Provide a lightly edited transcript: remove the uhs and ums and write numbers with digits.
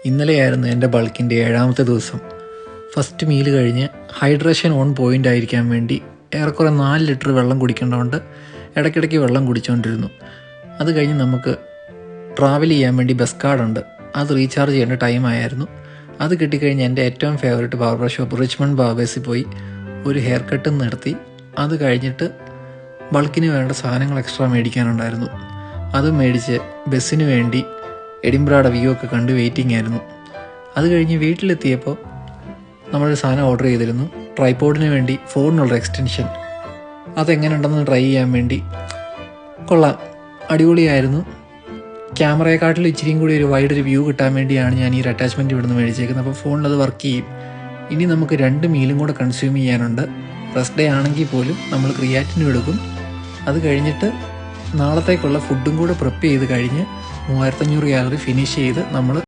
ഇന്നലെയായിരുന്നു എൻ്റെ ബൾക്കിൻ്റെ 7ാമത്തെ ദിവസം. ഫസ്റ്റ് മീൽ കഴിഞ്ഞ് ഹൈഡ്രേഷൻ ഓൺ പോയിൻ്റ് ആയിരിക്കാൻ വേണ്ടി ഏറെക്കുറെ 4 ലിറ്റർ വെള്ളം കുടിക്കേണ്ടതുകൊണ്ട് ഇടയ്ക്കിടയ്ക്ക് വെള്ളം കുടിച്ചുകൊണ്ടിരുന്നു. അത് കഴിഞ്ഞ് നമുക്ക് ട്രാവൽ ചെയ്യാൻ വേണ്ടി ബസ് കാർഡുണ്ട്, അത് റീചാർജ് ചെയ്യേണ്ട ടൈമായിരുന്നു. അത് കിട്ടിക്കഴിഞ്ഞ് എൻ്റെ ഏറ്റവും ഫേവറേറ്റ് ബാർബർ ഷോപ്പ് റിച്ച്മണ്ട് ബാർബേഴ്സിൽ പോയി ഒരു ഹെയർ കട്ടും നടത്തി. അത് കഴിഞ്ഞിട്ട് ബൾക്കിന് വേണ്ട സാധനങ്ങൾ എക്സ്ട്രാ മേടിക്കാനുണ്ടായിരുന്നു. അതും മേടിച്ച് ബസ്സിന് വേണ്ടി എഡിൻബ്രയുടെ വ്യൂ ഒക്കെ കണ്ട് വെയിറ്റിംഗ് ആയിരുന്നു. അത് കഴിഞ്ഞ് വീട്ടിലെത്തിയപ്പോൾ നമ്മളൊരു സാധനം ഓർഡർ ചെയ്തിരുന്നു, ട്രൈപോഡിന് വേണ്ടി ഫോണിനുള്ള എക്സ്റ്റൻഷൻ. അതെങ്ങനെയുണ്ടെന്ന് ട്രൈ ചെയ്യാൻ വേണ്ടി. കൊള്ളാം, അടിപൊളിയായിരുന്നു. ക്യാമറയെക്കാട്ടിലും ഇച്ചിരിയും കൂടി ഒരു വൈഡൊരു വ്യൂ കിട്ടാൻ വേണ്ടിയാണ് ഞാൻ ഈ ഒരു അറ്റാച്ച്മെൻറ്റ് ഇവിടുന്ന് മേടിച്ചേക്കുന്നത്. അപ്പോൾ ഫോണിലത് വർക്ക് ചെയ്യും. ഇനി നമുക്ക് 2 മീലും കൂടെ കൺസ്യൂം ചെയ്യാനുണ്ട്. റെസ്റ്റ് ഡേ ആണെങ്കിൽ പോലും നമ്മൾ ക്രിയാറ്റിനും എടുക്കും. അത് കഴിഞ്ഞിട്ട് നാളത്തേക്കുള്ള ഫുഡും കൂടെ പ്രിപ്പ് ചെയ്ത് കഴിഞ്ഞ് 3500 കാലറി ഫിനിഷ് ചെയ്ത് നമ്മൾ